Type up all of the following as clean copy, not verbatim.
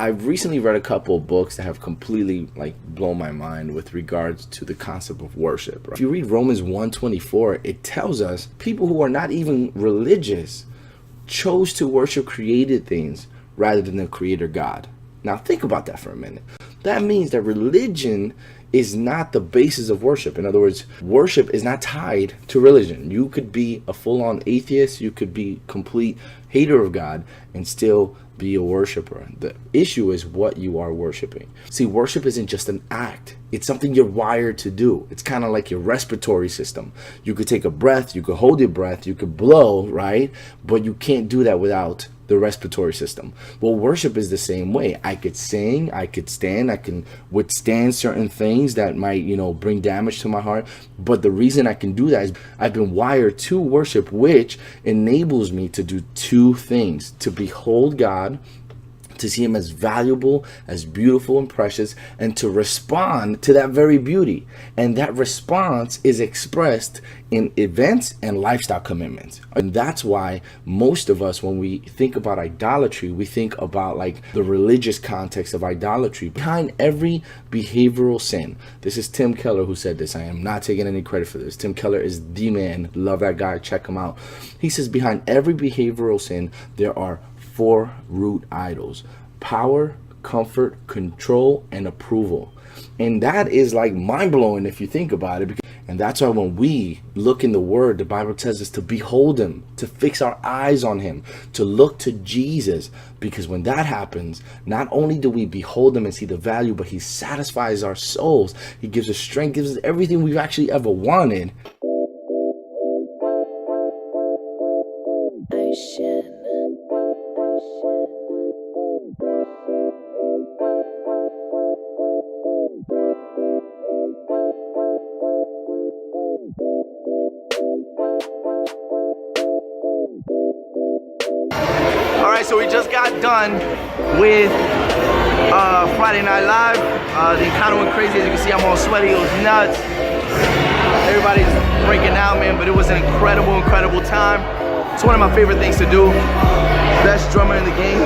I've recently read a couple of books that have completely like blown my mind with regards to the concept of worship. Right? If you read Romans 1:24, it tells us people who are not even religious chose to worship created things rather than the creator God. Now think about that for a minute. That means that religion is not the basis of worship. In other words, worship is not tied to religion. You could be a full-on atheist, you could be complete hater of God and still be a worshiper. The issue is what you are worshiping. See, worship isn't just an act. It's something you're wired to do. It's kind of like your respiratory system. You could take a breath, you could hold your breath, you could blow, right? But you can't do that without the respiratory system. Well, worship is the same way. I could sing, I could stand, I can withstand certain things that might, bring damage to my heart. But the reason I can do that is I've been wired to worship, which enables me to do two things: to behold God, to see him as valuable, as beautiful and precious, and to respond to that very beauty. And that response is expressed in events and lifestyle commitments. And that's why most of us, when we think about idolatry, we think about like the religious context of idolatry. Behind every behavioral sin, this is Tim Keller who said this. I am not taking any credit for this. Tim Keller is the man. Love that guy. Check him out. He says behind every behavioral sin, there are 4 root idols: power, comfort, control, and approval. And that is like mind-blowing if you think about it. And that's why when we look in the Word, the Bible tells us to behold him, to fix our eyes on him, to look to Jesus. Because when that happens, not only do we behold him and see the value, but he satisfies our souls. He gives us strength, gives us everything we've actually ever wanted. All right, so we just got done with Friday Night Live. The encounter went crazy. As you can see, I'm all sweaty. It was nuts. Everybody's breaking out, man, but it was an incredible time. It's one of my favorite things to do. Best drummer in the game,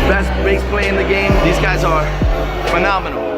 best bass player in the game. These guys are phenomenal.